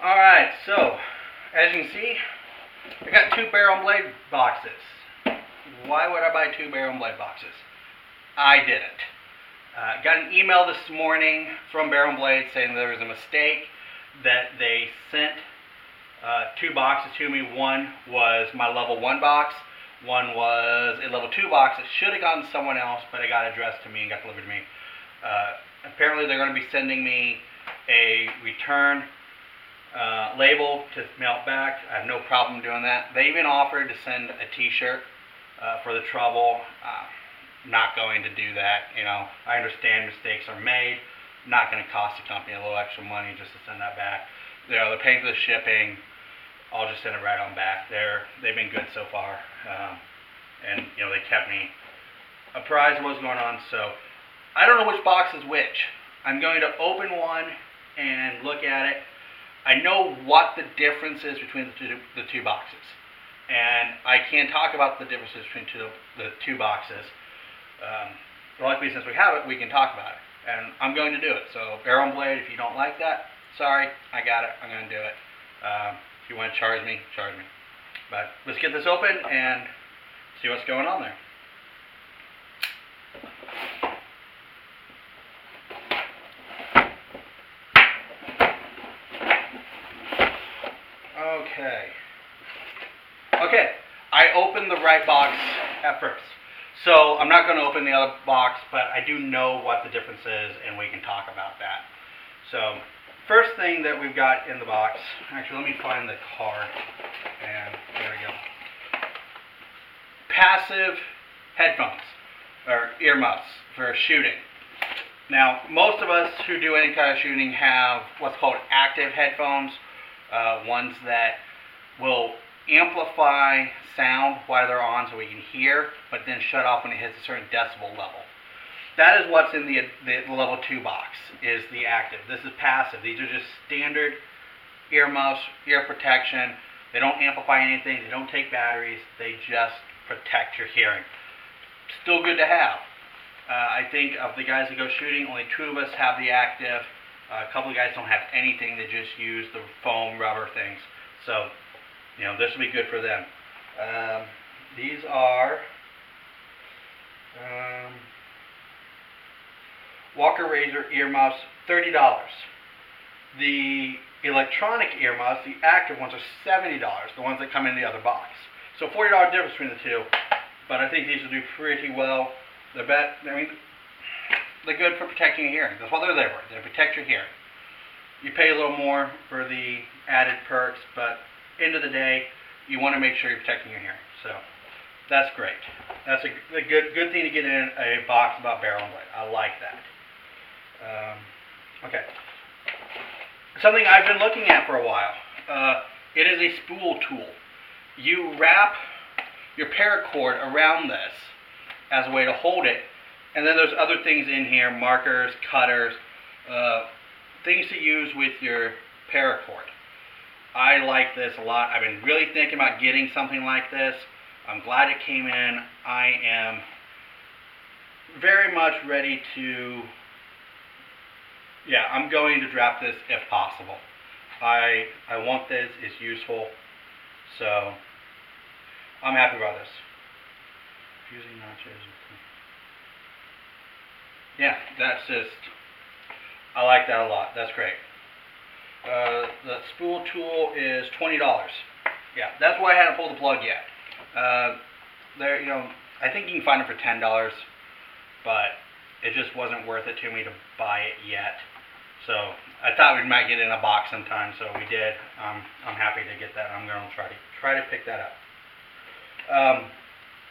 Alright, so as you can see, I got two Barrell blade boxes. Why would I buy two Barrell blade boxes? I didn't. Got an email this morning from Barrell Blade saying there was a mistake, that they sent two boxes to me. One was my level 1 box, one was a level 2 box. It should have gone to someone else, but it got addressed to me and got delivered to me. Apparently they're going to be sending me a return label to mail it back. I have no problem doing that. They even offered to send a t-shirt for the trouble. Not going to do that. You know, I understand mistakes are made. Not going to cost the company a little extra money just to send that back. You know, they're paying for the shipping. I'll just send it right on back. They've been good so far, and you know, they kept me apprised of what's going on. So I don't know which box is which. I'm going to open one and look at it. I know what the difference is between the two boxes, and I can talk about the differences between the two boxes. Luckily, since we have it, we can talk about it, and I'm going to do it. So, Barrell Blade, if you don't like that, sorry, I got it. I'm going to do it. If you want to charge me, charge me. But let's get this open and see what's going on there. Okay, I opened the right box at first. So I'm not going to open the other box, but I do know what the difference is, and we can talk about that. So, first thing that we've got in the box, actually let me find the card, and there we go. Passive headphones, or earmuffs for shooting. Now, most of us who do any kind of shooting have what's called active headphones, ones that will amplify sound while they're on so we can hear, but then shut off when it hits a certain decibel level. That is what's in the level 2 box, is the active. This is passive. These are just standard earmuffs, ear protection. They don't amplify anything. They don't take batteries. They just protect your hearing. Still good to have. I think of the guys that go shooting, only 2 of us have the active. A couple of guys don't have anything. They just use the foam rubber things. So, you know, this will be good for them. These are Walker Razor earmuffs, $30. The electronic earmuffs, the active ones, are $70, the ones that come in the other box. So $40 difference between the two, but I think these will do pretty well. They're good for protecting your hearing. That's what they're there for. They protect your hearing. You pay a little more for the added perks, but end of the day, you want to make sure you're protecting your hearing. So that's great. That's a good thing to get in a box about Barrell Blade. I like that. Okay. Something I've been looking at for a while. It is a spool tool. You wrap your paracord around this as a way to hold it, and then there's other things in here, markers, cutters, things to use with your paracord. I like this a lot. I've been really thinking about getting something like this. I'm glad it came in. I am very much ready to, I'm going to draft this if possible. I want this. It's useful. So I'm happy about this. Fusing notches. Yeah, that's just, I like that a lot. That's great. The spool tool is $20. Yeah, that's why I hadn't pulled the plug yet. I think you can find it for $10, but it just wasn't worth it to me to buy it yet. So I thought we might get it in a box sometime, so we did. I'm happy to get that. I'm going to try to pick that up.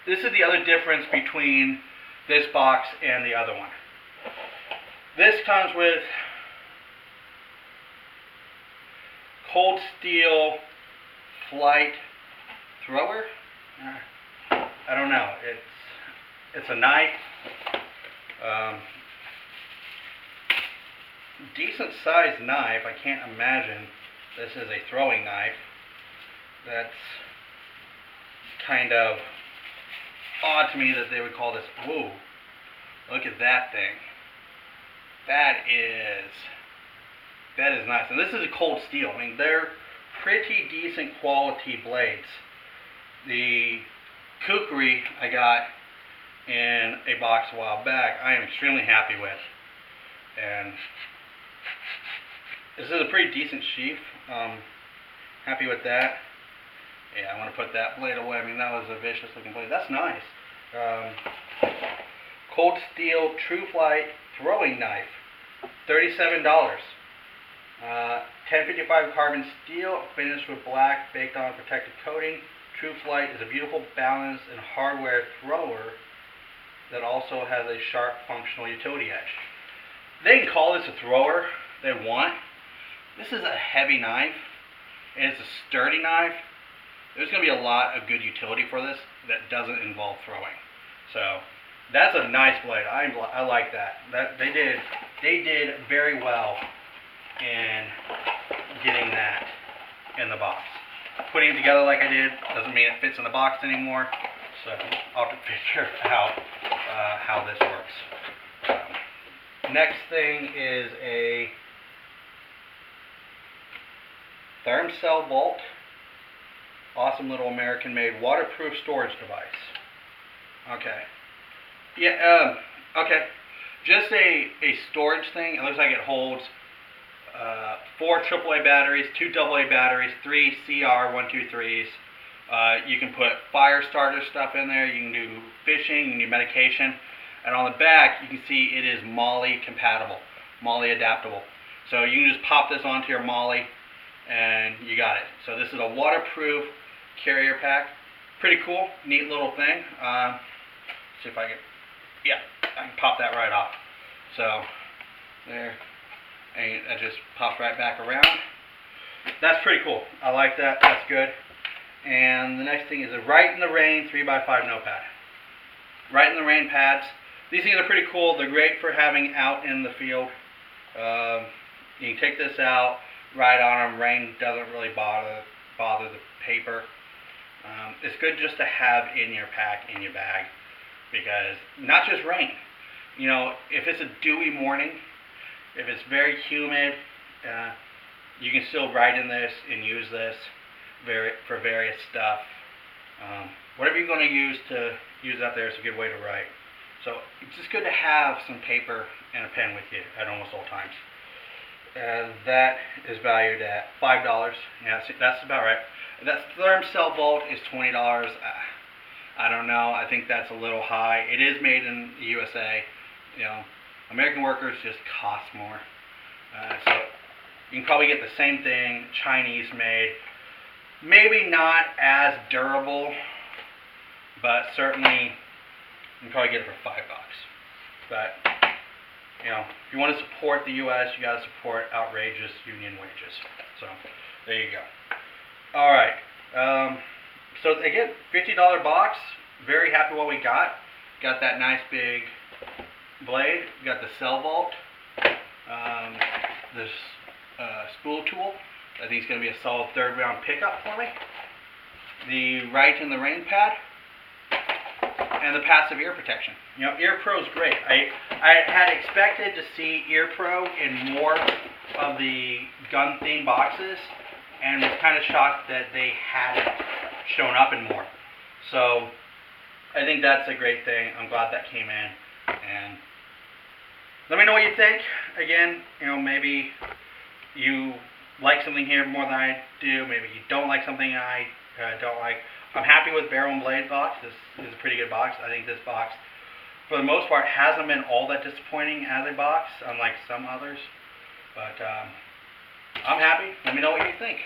This is the other difference between this box and the other one. This comes with cold steel flight thrower. I don't know. It's a knife. Decent sized knife. I can't imagine this is a throwing knife. That's kind of odd to me that they would call this. Whoa! Look at that thing. That is That is nice. And this is a cold steel. I mean, they're pretty decent quality blades. The kukri I got in a box a while back, I am extremely happy with. And this is a pretty decent sheath. Happy with that. Yeah, I want to put that blade away. I mean, that was a vicious looking blade. That's nice. Cold steel True Flight throwing knife, $37. 1055 carbon steel, finished with black, baked on protective coating. True Flight is a beautiful, balanced, and hardware thrower that also has a sharp, functional utility edge. They can call this a thrower they want. This is a heavy knife, and it's a sturdy knife. There's going to be a lot of good utility for this that doesn't involve throwing. So that's a nice blade. I like that. They did very well in getting that in the box. Putting it together like I did doesn't mean it fits in the box anymore. So I'll have to figure out how this works. Next thing is a Thermcell Vault. Awesome little American-made waterproof storage device. Okay. Yeah, okay. Just a storage thing. It looks like it holds 4 AAA batteries, 2 AA batteries, 3 CR123s. You can put fire starter stuff in there. You can do fishing, you can do medication. And on the back, you can see it is MOLLE compatible, MOLLE adaptable. So you can just pop this onto your MOLLE and you got it. So this is a waterproof carrier pack. Pretty cool, neat little thing. See if I can, yeah, I can pop that right off. So there, and it just pops right back around. That's pretty cool. I like that. That's good. And the next thing is a Right in the Rain 3x5 notepad. Right in the Rain pads. These things are pretty cool. They're great for having out in the field. You can take this out, write on them. Rain doesn't really bother the paper. It's good just to have in your pack, in your bag, because not just rain. You know, if it's a dewy morning, if it's very humid, you can still write in this and use this for various stuff. Whatever you're going to use out there is a good way to write. So it's just good to have some paper and a pen with you at almost all times. And that is valued at $5. Yeah, that's about right. That Thermcell Vault is $20. I don't know. I think that's a little high. It is made in the USA. You know, American workers just cost more. So you can probably get the same thing, Chinese made. Maybe not as durable, but certainly you can probably get it for $5. But you know, if you want to support the U.S., you got to support outrageous union wages. So there you go. All right. So again, $50 box. Very happy what we got. Got that nice big blade. Got the cell vault. This spool tool. I think it's going to be a solid third round pickup for me. The Right in the Rain pad. And the passive ear protection. You know, Ear Pro is great. I had expected to see Ear Pro in more of the gun theme boxes, and was kind of shocked that they hadn't shown up in more. So I think that's a great thing. I'm glad that came in. And let me know what you think. Again, you know, maybe you like something here more than I do. Maybe you don't like something I don't like. I'm happy with Barrell and Blade box. This is a pretty good box. I think this box, for the most part, hasn't been all that disappointing as a box, unlike some others. But I'm happy. Let me know what you think.